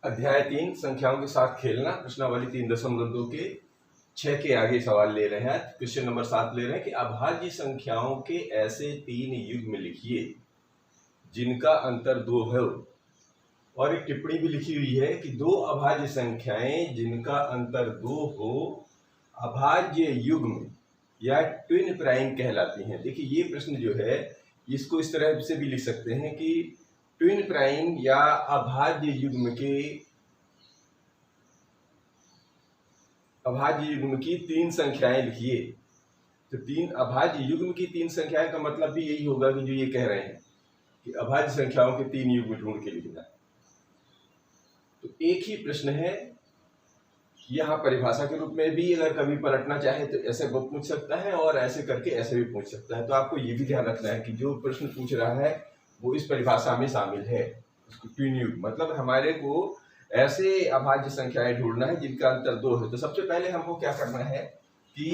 अध्याय 3 संख्याओं के साथ खेलना, प्रश्नावली 3.2 के 6 के आगे सवाल ले रहे हैं। क्वेश्चन नंबर 7 ले रहे हैं कि अभाज्य संख्याओं के ऐसे 3 युग्म लिखिए जिनका अंतर 2 है। और एक टिप्पणी भी लिखी हुई है कि दो अभाज्य संख्याएं जिनका अंतर 2 हो अभाज्य युग्म या ट्विन प्राइम कहलाती हैं। देखिए ये प्रश्न जो है इसको इस तरह से भी लिख सकते हैं कि ट्विन प्राइम या अभाज्य युग्म की 3 संख्याएं लिखिए। तो 3 अभाज्य युग्म की 3 संख्याएं का मतलब भी यही होगा कि जो ये कह रहे हैं कि अभाज्य संख्याओं के 3 युग्म ढूंढ के लिखना। तो एक ही प्रश्न है, यहाँ परिभाषा के रूप में भी अगर कभी पलटना चाहे तो ऐसे वो पूछ सकता है और ऐसे करके ऐसे भी पूछ सकता है। तो आपको ये भी ध्यान रखना है कि जो प्रश्न पूछ रहा है वो इस परिभाषा में शामिल है। उसको ट्विन युग्म मतलब हमारे को ऐसे अभाज्य संख्याएं ढूंढना है जिनका अंतर 2 है। तो सबसे पहले हमको क्या करना है कि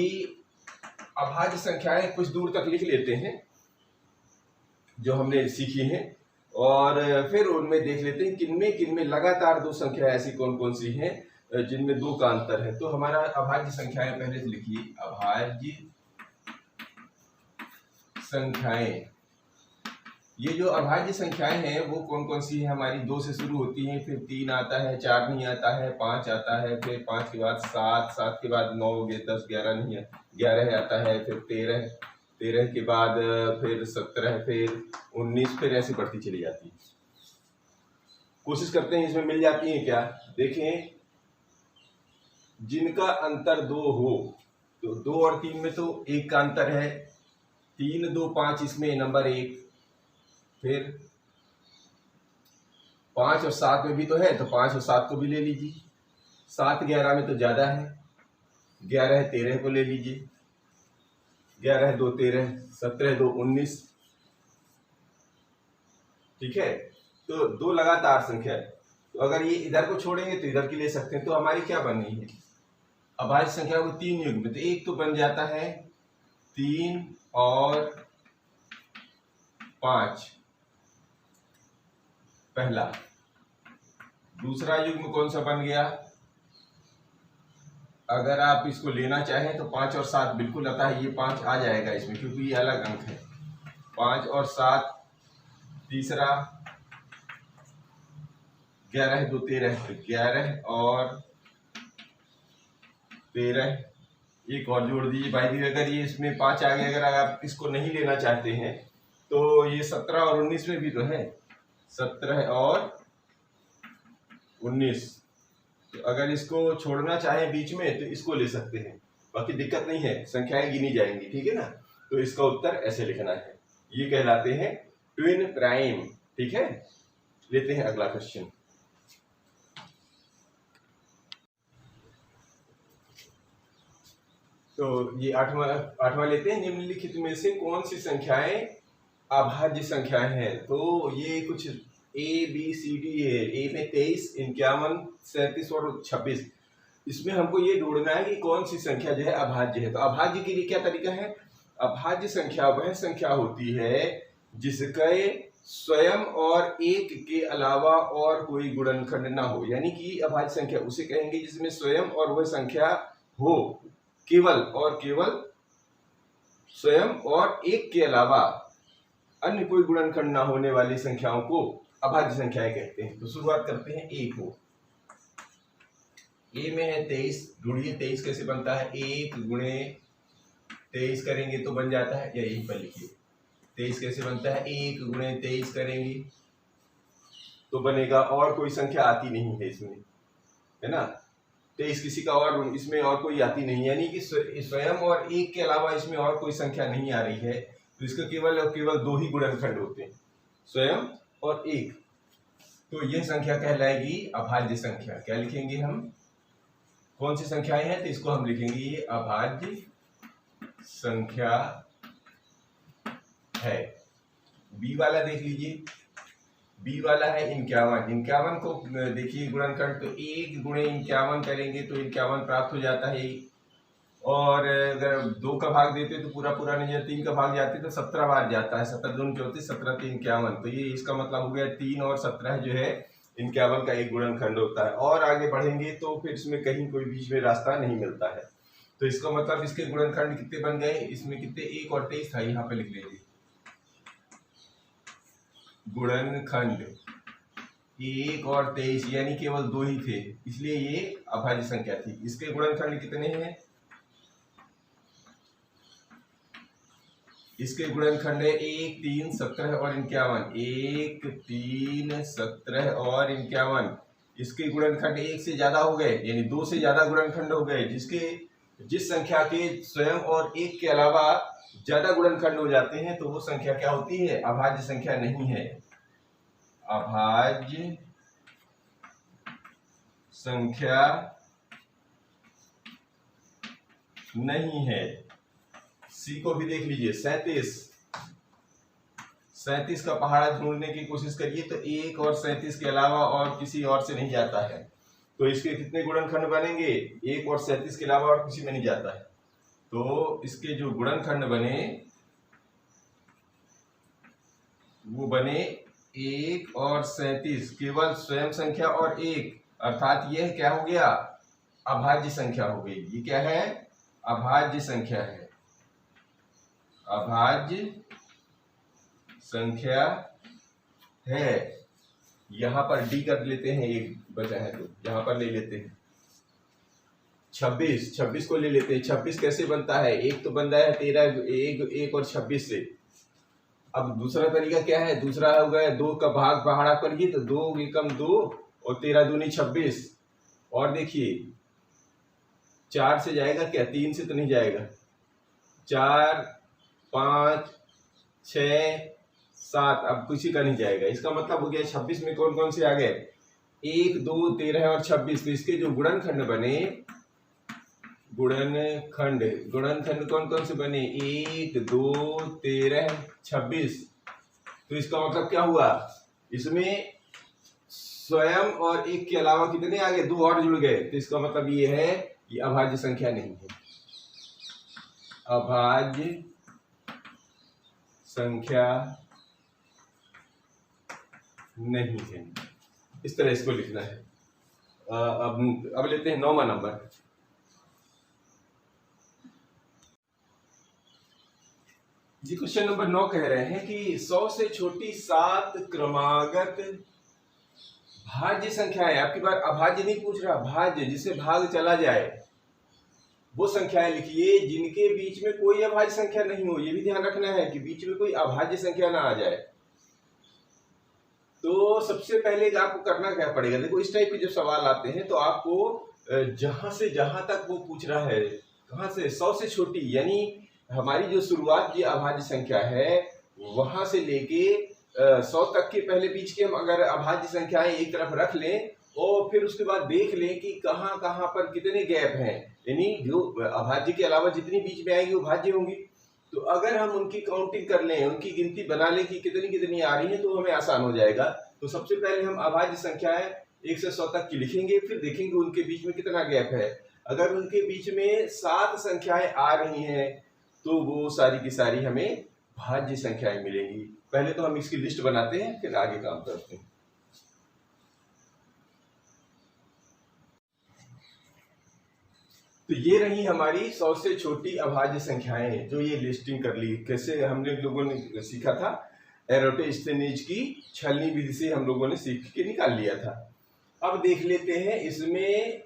अभाज्य संख्याएं कुछ दूर तक लिख लेते हैं जो हमने सीखी हैं, और फिर उनमें देख लेते हैं किनमें लगातार 2 संख्या ऐसी कौन कौन सी हैं जिनमें 2 का अंतर है। तो हमारा अभाज्य संख्याएं पहले से लिखिए, अभाज्य संख्याएं। ये जो अभाज्य संख्याएं हैं वो कौन कौन सी है हमारी? 2 से शुरू होती हैं, फिर 3 आता है, 4 नहीं आता है, 5 आता है, फिर 5 के बाद 7, 7 के बाद 9, 10, 11 नहीं है, 11 आता है, फिर 13, 13 के बाद फिर 17, फिर 19, फिर ऐसे बढ़ती चली जाती है। कोशिश करते हैं इसमें मिल जाती है क्या। देखें जिनका अंतर 2 हो, तो 2 और 3 में तो 1 का अंतर है, 3, 2, 5 इसमें नंबर 1, फिर 5 और 7 में भी तो है, तो 5 और 7 को भी ले लीजिए। 7, 11 में तो ज्यादा है, 11, 13 को ले लीजिए, 11, 2, 13, 17, 2, 19। ठीक है, तो 2 लगातार संख्या है। तो अगर ये इधर को छोड़ेंगे तो इधर की ले सकते हैं। तो हमारी क्या बन रही है? अभाज्य संख्या को 3 युग्म, तो एक तो बन जाता है 3 और 5 पहला। दूसरा युग्म कौन सा बन गया? अगर आप इसको लेना चाहें तो 5 और 7 बिल्कुल आता है, ये 5 आ जाएगा इसमें क्योंकि ये अलग अंक है। 5 और 7 तीसरा, 11, 2, 13, 11 और 13, एक और जोड़ दीजिए। भाई अगर ये इसमें 5 आ गया, अगर आप इसको नहीं लेना चाहते हैं तो ये 17 और 19 में भी तो है, 17 और 19। तो अगर इसको छोड़ना चाहे बीच में तो इसको ले सकते हैं, बाकी दिक्कत नहीं है, संख्याएं गिनी जाएंगी। ठीक है ना। तो इसका उत्तर ऐसे लिखना है, ये कहलाते हैं ट्विन प्राइम। ठीक है, लेते हैं अगला क्वेश्चन। तो ये आठवां लेते हैं। निम्नलिखित में से कौन सी संख्याएं अभाज्य संख्याएं हैं? तो ये कुछ ABCD है। ए में 23, 51, 37 और 26। इसमें हमको ये ढूंढना है कि कौन सी संख्या जो है अभाज्य है। तो अभाज्य के लिए क्या तरीका है? अभाज्य संख्या वह संख्या होती है जिसके स्वयं और एक के अलावा और कोई गुणनखंड ना हो। यानी कि अभाज्य संख्या उसे कहेंगे जिसमें स्वयं और वह संख्या हो, केवल और केवल स्वयं और एक के अलावा अन्य कोई गुणनखंड ना होने वाली संख्याओं को अभाज्य संख्याएं कहते हैं। तो शुरुआत करते हैं ए को। ए में है 23, ढूंढिए 23 कैसे बनता है? 1 गुणे 23 करेंगे तो बन जाता है, या यहीं पर लिखिए 23 कैसे बनता है? 1 गुणे 23 करेंगे तो बनेगा, और कोई संख्या आती नहीं है इसमें, है ना। 23 किसी का और इसमें और कोई आती नहीं, यानी कि स्वयं और एक के अलावा इसमें और कोई संख्या नहीं आ रही है। तो इसका केवल और केवल 2 ही गुणनखंड होते हैं, स्वयं और एक। तो यह संख्या कहलाएगी अभाज्य संख्या। क्या लिखेंगे हम? कौन सी संख्याएं हैं? तो इसको हम लिखेंगे ये अभाज्य संख्या है। बी वाला देख लीजिए, बी वाला है 51। 51 को देखिए गुणनखंड, तो 1 गुणे 51 करेंगे तो 51 प्राप्त हो जाता है। और अगर 2 का भाग देते तो पूरा पूरा नहीं जाता, 3 का भाग जाते तो 17 बार जाता है। 17 दूनी 34, 17 3 51। तो ये इसका मतलब हो गया 3 और 17 जो है 51 का एक गुणनखंड होता है। और आगे बढ़ेंगे तो फिर इसमें कहीं कोई बीच में रास्ता नहीं मिलता है। तो इसका मतलब इसके गुणनखंड कितने बन गए, इसमें कितने, 1 और 23 था, यहाँ पे लिख लीजिए गुणनखंड 1 और 23, यानी केवल 2 ही थे, इसलिए ये अभाज्य संख्या थी। इसके गुणनखंड कितने हैं, इसके गुणनखंड है 1, 3, 17 और 51। 1, 3, 17 और 51। इसके गुणनखंड 1 से ज्यादा हो गए, यानी 2 से ज्यादा गुणनखंड हो गए। जिस संख्या के स्वयं और 1 के अलावा ज्यादा गुणनखंड हो जाते हैं तो वो संख्या क्या होती है, अभाज्य संख्या नहीं है। अभाज्य संख्या नहीं है। सी को भी देख लीजिए, 37 का पहाड़ा ढूंढने की कोशिश करिए तो 1 और 37 के अलावा और किसी और से नहीं जाता है। तो इसके कितने गुणनखंड बनेंगे, 1 और 37 के अलावा और किसी में नहीं जाता है। तो इसके जो गुणनखंड बने वो बने 1 और 37, केवल स्वयं संख्या और 1, अर्थात यह क्या हो गया, अभाज्य संख्या हो गई। ये क्या है, अभाज्य संख्या है, अभाज्य संख्या है। यहां पर डी कर लेते हैं, एक बचा है तो यहां पर ले लेते हैं 26 को ले लेते हैं। 26 कैसे बनता है, एक तो बनता है 13, 1 और 26 से। अब दूसरा तरीका क्या है, दूसरा हो गया 2 का भाग पहाड़ा करिए तो 2 एकम 2 और 13 दूनी 26। और देखिए 4 से जाएगा क्या, 3 से तो नहीं जाएगा, 4, 5, 6, 7, अब किसी का नहीं जाएगा। इसका मतलब हो गया 26 में कौन कौन से आ गए, 1, 2, 13 और 26। तो इसके जो गुणनखंड बने, गुणनखंड कौन कौन से बने, 1, 2, 13, 26। तो इसका मतलब क्या हुआ, इसमें स्वयं और 1 के अलावा कितने आ गए, 2 और जुड़ गए। तो इसका मतलब ये है ये अभाज्य संख्या नहीं है, अभाज्य संख्या नहीं है। इस तरह इसको लिखना है। अब लेते हैं 9वां नंबर। जी क्वेश्चन नंबर 9 कह रहे हैं कि 100 से छोटी 7 क्रमागत भाज्य संख्या है। आपकी बार अभाज्य नहीं पूछ रहा, भाज्य, जिसे भाग चला जाए वो संख्याएं लिखिए जिनके बीच में कोई अभाज्य संख्या नहीं हो। ये भी ध्यान रखना है कि बीच में कोई अभाज्य संख्या ना आ जाए। तो सबसे पहले आपको करना क्या पड़ेगा, देखो इस टाइप के जब सवाल आते हैं तो आपको जहां से जहां तक वो पूछ रहा है, कहां से, 100 से छोटी, यानी हमारी जो शुरुआत की अभाज्य संख्या है वहां से लेके 100 तक के पहले बीच के हम अगर अभाज्य संख्याएं एक तरफ रख लें और फिर उसके बाद देख लें कि कहां कहां पर कितने गैप हैं, यानी जो अभाज्य के अलावा जितनी बीच में आएंगी वो भाज्य होंगी। तो अगर हम उनकी काउंटिंग कर लें, उनकी गिनती बना लें कि कितनी कितनी आ रही है तो हमें आसान हो जाएगा। तो सबसे पहले हम अभाज्य संख्याएं 1 से 100 तक की लिखेंगे, फिर देखेंगे उनके बीच में कितना गैप है। अगर उनके बीच में 7 संख्याएं आ रही हैं तो वो सारी की सारी हमें भाज्य संख्याएं मिलेंगी। पहले तो हम इसकी लिस्ट बनाते हैं, फिर आगे काम करते हैं। तो ये रही हमारी 100 से छोटी अभाज्य संख्याएं, जो ये लिस्टिंग कर ली। कैसे हमने लोगों ने सीखा था, एरोटेस्थेनीज की छलनी विधि से हम लोगों ने सीख के निकाल लिया था। अब देख लेते हैं इसमें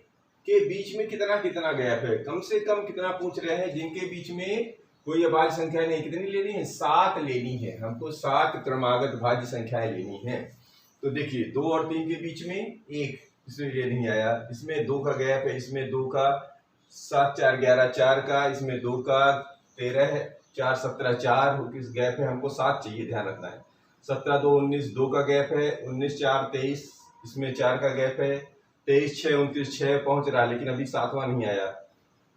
के बीच में कितना कितना गैप है। कम से कम कितना पूछ रहे हैं, जिनके बीच में कोई अभाज्य संख्या नहीं, कितनी लेनी है, 7 लेनी है हमको, 7 क्रमागत भाज्य संख्याएं लेनी है। तो देखिए 2 और 3 के बीच में 1, इसमें ये नहीं आया, इसमें 2 का गैप है, इसमें 2 का, 7, 4, 11, 4 का, इसमें 2 का, 13, 4, 17, 4 किस गैप है, हमको 7 चाहिए, ध्यान रखना है। 17, 2, 19, 2 का गैप है, 19, 4, 23, इसमें 4 का गैप है, 23, 6, 29, 6 पहुंच रहा है, लेकिन अभी 7वां नहीं आया।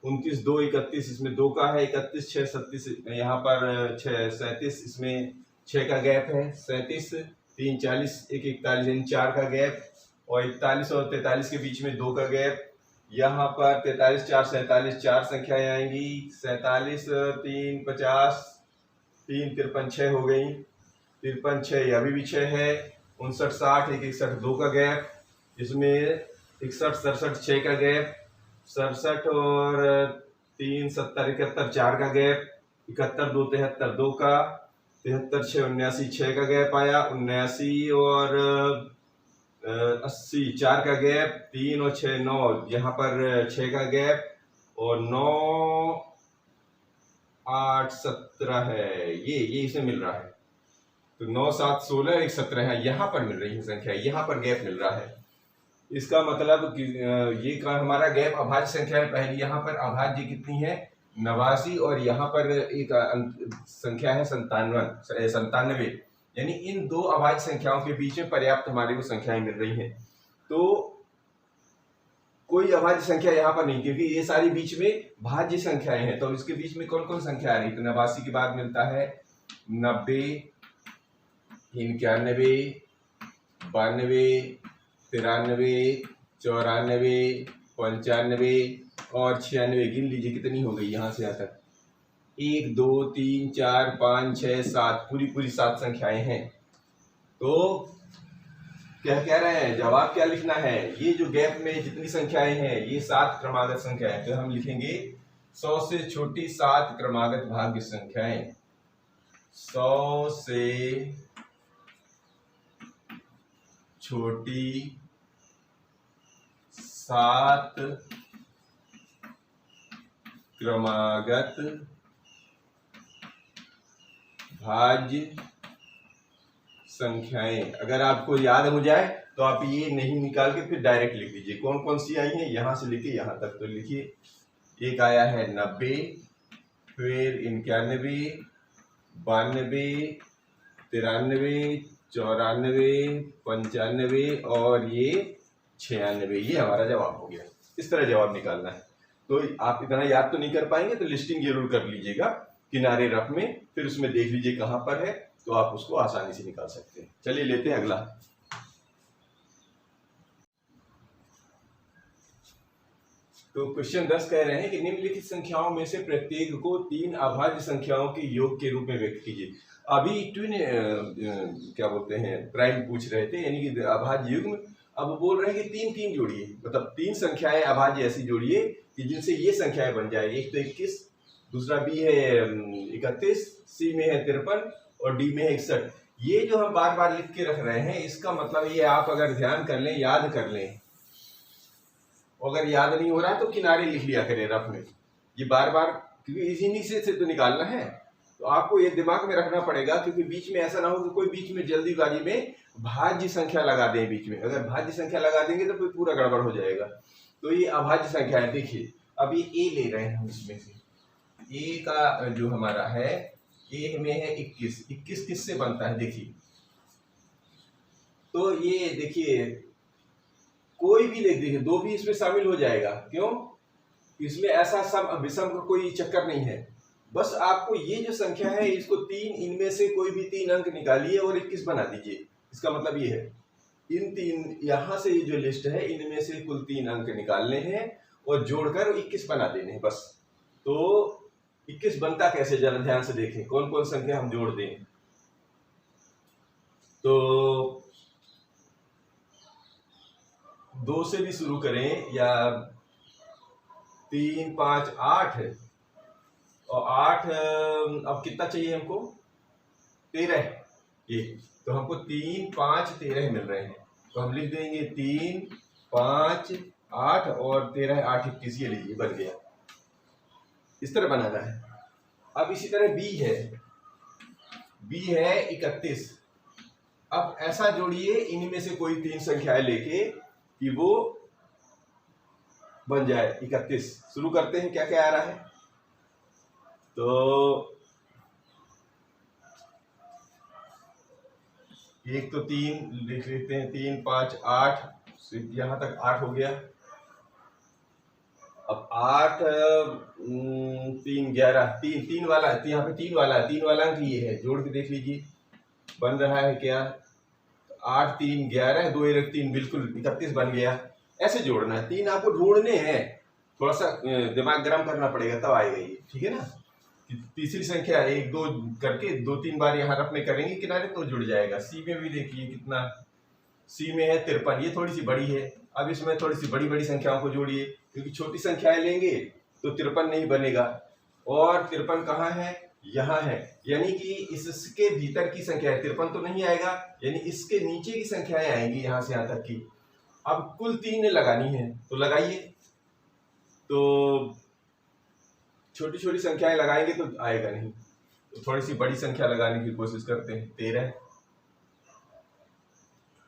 29, 2, 31, इसमें 2 का है, 31, 6, 37, यहाँ पर 6, 37, इसमें 6 का गैप है, 37, 3, 40, 1, 41, यानी 4 का गैप, और 41 और 43 के बीच में 2 का गैप। यहाँ पर 43, 4, 47, 4 संख्याएं आएंगी, 47, 3, 50, 3, 53, 6 हो गई, 53, 6 अभी भी 6 है, 59 60 1 61 2 का गैप, इसमें 61 67 6 का गैप, 67 और 3 70 71 4 का गैप, 71 2 73 2 का, 73 6 79 6 का गैप आया, 79 और 80 4 का गैप, 3 और 6 9 यहाँ पर 6 का गैप, और 9 8 17 है, ये इसे मिल रहा है। तो 9 7 16 1 17 है, यहाँ पर मिल रही है संख्या, यहाँ पर गैप मिल रहा है। इसका मतलब कि ये का हमारा गैप अभाज्य संख्या है। पहली यहाँ पर अभाज्य कितनी है 89, और यहाँ पर एक संख्या है 97, यानी इन दो अभाज्य संख्याओं के बीच में पर्याप्त हमारे को संख्याएं मिल रही हैं। तो कोई अभाज्य संख्या यहाँ पर नहीं, क्योंकि ये सारी बीच में भाज्य संख्याएं हैं। तो इसके बीच में कौन कौन संख्या आ रही है, तो 89 के बाद मिलता है 90, 91, 92, 93, 94, 95 और 96। गिन लीजिए कितनी हो गई यहाँ से यहाँ तक, 1 2 3 4 5 6 7, पूरी 7 संख्याएं हैं। तो क्या कह रहे हैं, जवाब क्या लिखना है, ये जो गैप में जितनी संख्याएं हैं ये 7 क्रमागत संख्याएं। तो हम लिखेंगे 100 से छोटी 7 क्रमागत भाज्य संख्याएं, 100 से छोटी 7 क्रमागत भाज्य संख्याएं। अगर आपको याद हो जाए तो आप ये नहीं निकाल के फिर डायरेक्ट लिख दीजिए कौन कौन सी आई हैं, यहां से लेके यहां तक। तो लिखिए, एक आया है 90, फिर 91, 92, 93, 94, 95 और ये 96। ये हमारा जवाब हो गया। इस तरह जवाब निकालना है। तो आप इतना याद तो नहीं कर पाएंगे, तो लिस्टिंग जरूर कर लीजिएगा किनारे रफ में, फिर उसमें देख लीजिए कहां पर है, तो आप उसको आसानी से निकाल सकते हैं। चलिए लेते हैं अगला। तो क्वेश्चन 10 कह रहे हैं कि निम्नलिखित संख्याओं में से प्रत्येक को 3 अभाज्य संख्याओं के योग के रूप में व्यक्त कीजिए। अभी ट्विन क्या बोलते हैं प्राइम पूछ रहे थे, यानी कि अभाज्य युग्म। अब बोल रहे हैं कि 3 जोड़िए, मतलब 3 संख्याएं अभाज्य ऐसी जोड़िए कि जिनसे ये संख्याएं बन जाए। एक तो 21, दूसरा बी है 31, सी में है 53 और डी में है 61। ये जो हम बार बार लिख के रख रहे हैं, इसका मतलब ये आप अगर ध्यान कर लें, याद कर लें, अगर याद नहीं हो रहा तो किनारे लिख लिया करें रफ में। ये बार बार, क्योंकि इसी से तो निकालना है, तो आपको ये दिमाग में रखना पड़ेगा, क्योंकि बीच में ऐसा ना हो कि कोई बीच में जल्दीबाजी में भाज्य संख्या लगा दें बीच में। अगर भाज्य संख्या लगा देंगे तो फिर पूरा गड़बड़ हो जाएगा। तो ये अभाज्य संख्या है। देखिए, अब ये ए ले रहे हैं हम, इसमें से ए का जो हमारा है, ए में है 21। 21 किससे बनता है देखिए, तो ये देखिए कोई भी लिख दीजिए, 2 भी इसमें शामिल हो जाएगा। क्यों, इसमें ऐसा सम विषम का कोई चक्कर नहीं है। बस आपको ये जो संख्या है इसको 3, इनमें से कोई भी 3 अंक निकालिए और 21 बना दीजिए। इसका मतलब ये है, इन 3 यहाँ से ये जो लिस्ट है इनमें से कुल 3 अंक निकालने हैं और जोड़कर 21 बना देने हैं बस। तो 21 बनता कैसे, जरा ध्यान से देखें कौन कौन संख्या हम जोड़ दें। तो 2 से भी शुरू करें, या 3 5 8 है, और 8 अब कितना चाहिए हमको, 13। ये तो हमको 3 5 13 मिल रहे हैं। तो हम लिख देंगे 3 5 8 और 13 8 21। ये लीजिए बन गया। इस तरह बनाना है। अब इसी तरह बी है, बी है 31। अब ऐसा जोड़िए इनमें से कोई 3 संख्याएं लेके कि वो बन जाए 31। शुरू करते हैं, क्या क्या आ रहा है। तो एक तो 3 लिख लेते हैं, 3 5 8, यहां तक 8 हो गया। अब 8 3 11, 3 वाला है, यहाँ पे 3 वाला है, 3 वाला अंक ये है, जोड़ के देख लीजिए बन रहा है क्या। 8 3 11, 2 1 3, बिल्कुल 31 बन गया। ऐसे जोड़ना है, 3 आपको ढूंढने हैं, थोड़ा सा दिमाग गर्म करना पड़ेगा तब आएगा ये, ठीक है ना। तीसरी संख्या 1 2 करके 2 3 बार यहाँ रफ में करेंगे किनारे तो जुड़ जाएगा। सी में भी देखिए कितना सी में है 53, ये थोड़ी सी बड़ी है। अब इसमें थोड़ी सी बड़ी बड़ी संख्याओं को जोड़िए, क्योंकि छोटी संख्याएं लेंगे तो 53 नहीं बनेगा। और 53 कहाँ है? यहाँ है, यानी कि इसके भीतर की संख्या है, 53 तो नहीं आएगा, यानी इसके नीचे की संख्याएं आएंगी यहाँ से यहाँ तक की। अब कुल 3 लगानी है तो लगाइए। तो छोटी छोटी संख्याएं लगाएंगे तो आएगा नहीं, तो थोड़ी सी बड़ी संख्या लगाने की कोशिश करते हैं। 13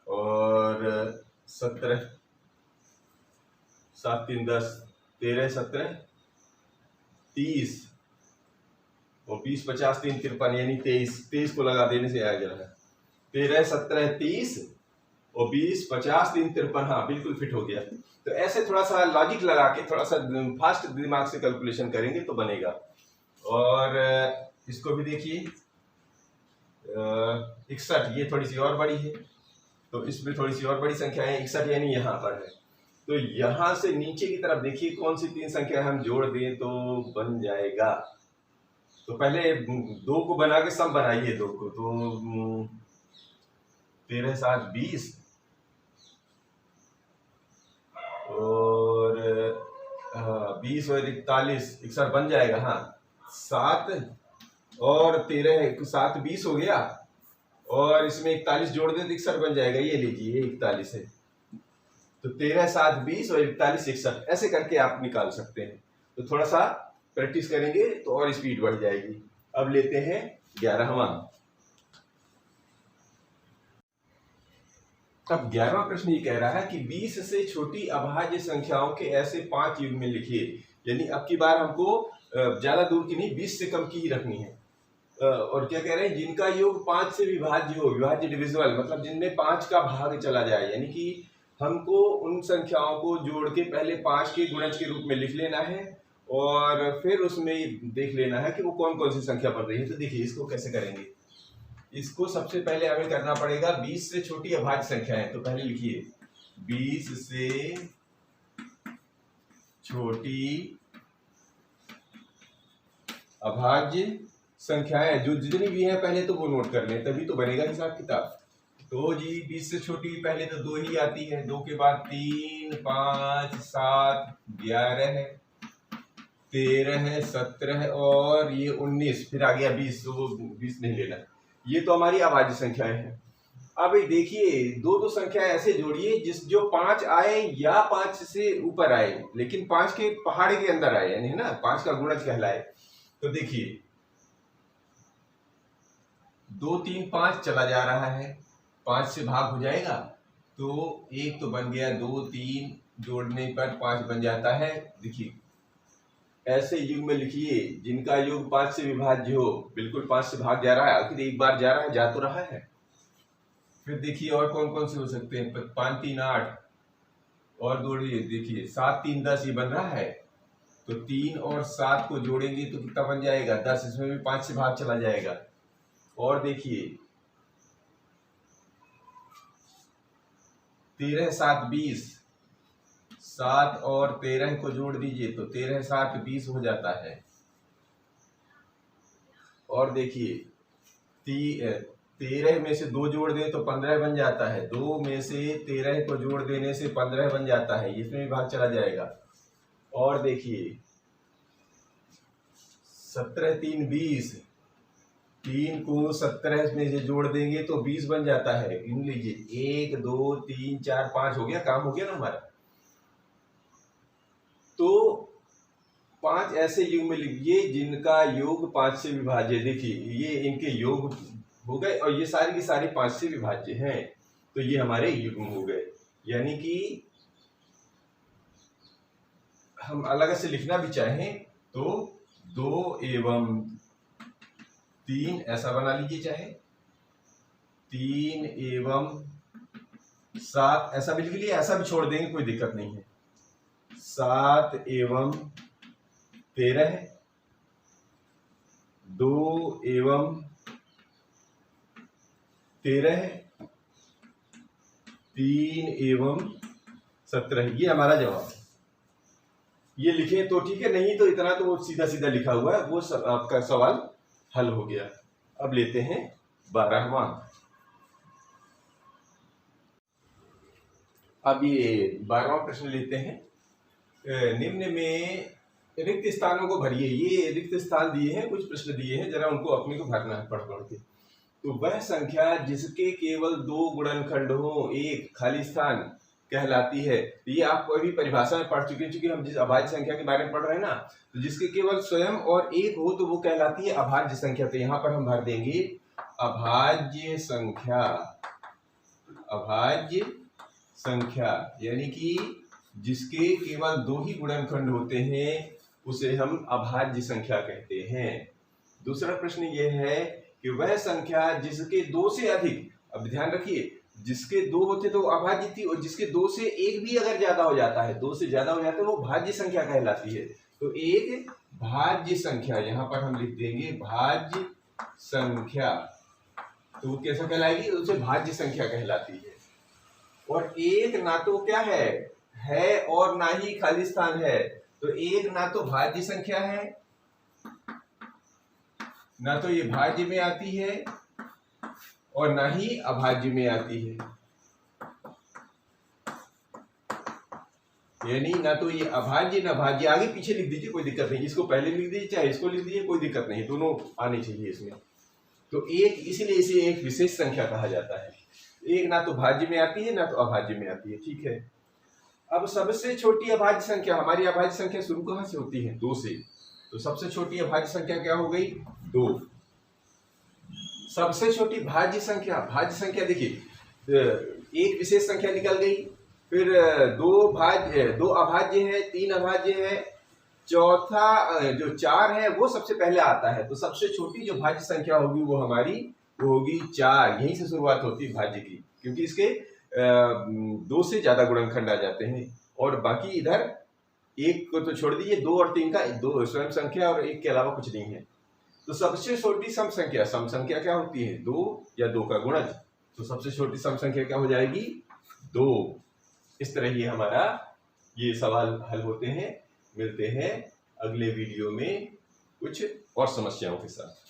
और 17, 7 3 10, 13 17 30 और 20 50 3 53, यानी 23 को लगा देने से आ जा रहा है। 13 17 30 और 20 50 3 53, हाँ बिल्कुल फिट हो गया। तो ऐसे थोड़ा सा लॉजिक लगा के, थोड़ा सा फास्ट दिमाग से कैलकुलेशन करेंगे तो बनेगा। और इसको भी देखिए, 61, ये थोड़ी सी और बड़ी है, तो इसमें थोड़ी सी और बड़ी संख्या है, 61 यानी यहाँ पर है। तो यहाँ से नीचे की तरफ देखिए कौन सी 3 संख्या हम जोड़ दें तो बन जाएगा। तो पहले 2 को बना के सम बनाइए 2 को, तो 13 7 20 और 20 और 41, 61 बन जाएगा। हाँ 7 और 13 7 20 हो गया, और इसमें 41 जोड़ दें तो 61 बन जाएगा। ये लीजिए, ये 41 है, तो 13 7 20 और 41 61, ऐसे करके आप निकाल सकते हैं। तो थोड़ा सा प्रैक्टिस करेंगे तो और स्पीड बढ़ जाएगी। अब लेते हैं 11वां। अब 11वां प्रश्न ये कह रहा है कि 20 से छोटी अभाज्य संख्याओं के ऐसे 5 युग्म लिखिए। यानी अब की बार हमको ज्यादा दूर की नहीं, 20 से कम की ही रखनी है। और क्या कह रहे हैं? जिनका योग 5 से विभाज्य हो, विभाज्य डिविजिबल, मतलब जिनमें 5 का भाग चला जाए। यानी कि हमको उन संख्याओं को जोड़ के पहले 5 के गुणज के रूप में लिख लेना है, और फिर उसमें देख लेना है कि वो कौन कौन सी संख्या बन रही है। तो देखिए इसको कैसे करेंगे। इसको सबसे पहले हमें करना पड़ेगा 20 से छोटी अभाज्य संख्या है। तो पहले लिखिए 20 से छोटी अभाज्य संख्याएं जो जितनी भी हैं पहले तो वो नोट कर लें, तभी तो बनेगा हिसाब किताब। तो जी 20 से छोटी पहले तो 2 ही आती है, 2 के बाद 3 5 7 11 है, 13 है, 17 और ये 19, फिर आ गया 20, तो वो 20 नहीं लेना। ये तो हमारी अभाज्य संख्याएं हैं। अब देखिए दो संख्या ऐसे जोड़िए जो 5 आए या 5 से ऊपर आए, लेकिन 5 के पहाड़े के अंदर आए, यानी है ना 5 का गुणज कहलाए। तो देखिए 2 3 5 चला जा रहा है, 5 से भाग हो जाएगा तो 1 तो बन गया, 2 3 जोड़ने पर 5 बन जाता है। देखिए ऐसे युग में लिखिए जिनका योग 5 से विभाज्य हो। बिल्कुल 5 से भाग जा रहा है, आखिर एक बार जा रहा है, जा तो रहा है। फिर देखिए और कौन कौन से हो सकते हैं। 5 3 8 और जोड़िए, देखिए 7 3 10 ये बन रहा है, तो 3 और 7 को जोड़ेंगे तो कितना बन जाएगा 10, इसमें भी 5 से भाग चला जाएगा। और देखिए 13 7 20, 7 और 13 को जोड़ दीजिए तो 13 7 20 हो जाता है। और देखिए 13 में से 2 जोड़ दें तो 15 बन जाता है, 2 में से 13 को जोड़ देने से 15 बन जाता है, इसमें भी भाग चला जाएगा। और देखिए 17 3 20, 3 को 17 में से जोड़ देंगे तो 20 बन जाता है। गिन लीजिए 1 2 3 4 5, हो गया, काम हो गया ना हमारा। तो 5 ऐसे योग में लिखिए जिनका योग 5 से विभाज्य। देखिए ये इनके योग हो गए, और ये सारी की सारी 5 से विभाज्य हैं, तो ये हमारे युग्म हो गए। यानी कि हम अलग से लिखना भी चाहें तो 2 एवं 3 ऐसा बना लीजिए, चाहे 3 एवं 7 ऐसा भी लिख लीजिए, ऐसा भी छोड़ देंगे, कोई दिक्कत नहीं है। 7 एवं 13 है, 2 एवं 13 है, 3 एवं 17, ये हमारा जवाब है। ये लिखें तो ठीक है, नहीं तो इतना तो सीधा सीधा लिखा हुआ है, वो आपका सवाल हल हो गया। अब लेते हैं 12वां। अब ये 12वां प्रश्न लेते हैं। निम्न में रिक्त स्थानों को भरिए। ये रिक्त स्थान दिए हैं, कुछ प्रश्न दिए हैं, जरा उनको अपने को भरना है पढ़ पढ़ के। तो वह संख्या जिसके केवल 2 गुणनखंड हो एक खाली स्थान कहलाती है। तो ये आप अभी परिभाषा में पढ़ चुके हैं, क्योंकि हम जिस अभाज्य संख्या के बारे में पढ़ रहे हैं ना, तो जिसके केवल स्वयं और एक हो तो वो कहलाती है अभाज्य संख्या। तो यहाँ पर हम भर देंगे अभाज्य संख्या। अभाज्य संख्या यानी कि जिसके केवल 2 ही गुणनखंड होते हैं उसे हम अभाज्य संख्या कहते हैं। दूसरा प्रश्न ये है कि वह संख्या जिसके 2 से अधिक, अब ध्यान रखिए, जिसके 2 होते तो अभाज्य थी, और जिसके 2 से एक भी अगर ज्यादा हो जाता है, 2 से ज्यादा हो जाता है, वो भाज्य संख्या कहलाती है। तो एक भाज्य संख्या, यहाँ पर हम लिख देंगे भाज्य संख्या, तो वो कैसा कहलाएगी, उसे भाज्य संख्या कहलाती है। और एक ना तो क्या है और ना ही खाली स्थान है, तो एक ना तो भाज्य संख्या है, ना तो ये भाज्य में आती है और ना ही अभाज्य में आती है। यानी ना तो ये अभाज्य ना भाज्य। आगे पीछे लिख दीजिए, कोई दिक्कत नहीं, इसको पहले लिख दीजिए चाहे इसको लिख दीजिए, कोई दिक्कत नहीं, दोनों आने चाहिए इसमें। तो एक, इसलिए इसे एक विशेष संख्या कहा जाता है। एक ना तो भाज्य में आती है ना तो अभाज्य में आती है, ठीक है। अब सबसे छोटी अभाज्य संख्या, हमारी अभाज्य संख्या शुरू कहां से होती है, 2 से। तो सबसे छोटी अभाज्य संख्या क्या हो गई, 2। सबसे छोटी भाज्य संख्या, भाज्य संख्या देखिए, एक विशेष संख्या निकल गई, फिर 2 अभाज्य है, 3 अभाज्य है, चौथा जो 4 है वो सबसे पहले आता है। तो सबसे छोटी जो भाज्य संख्या होगी वो हमारी वो होगी 4। यहीं से शुरुआत होती है भाज्य की, क्योंकि इसके 2 से ज्यादा गुणनखंड आ जाते हैं, और बाकी इधर एक को तो छोड़ दीजिए, 2 और 3 का 2 स्वयं संख्या और 1 के अलावा कुछ नहीं है। तो सबसे छोटी सम संख्या क्या होती है, 2 या 2 का गुणज। तो सबसे छोटी सम संख्या क्या हो जाएगी, 2। इस तरह ये हमारा ये सवाल हल होते हैं। मिलते हैं अगले वीडियो में कुछ और समस्याओं के साथ।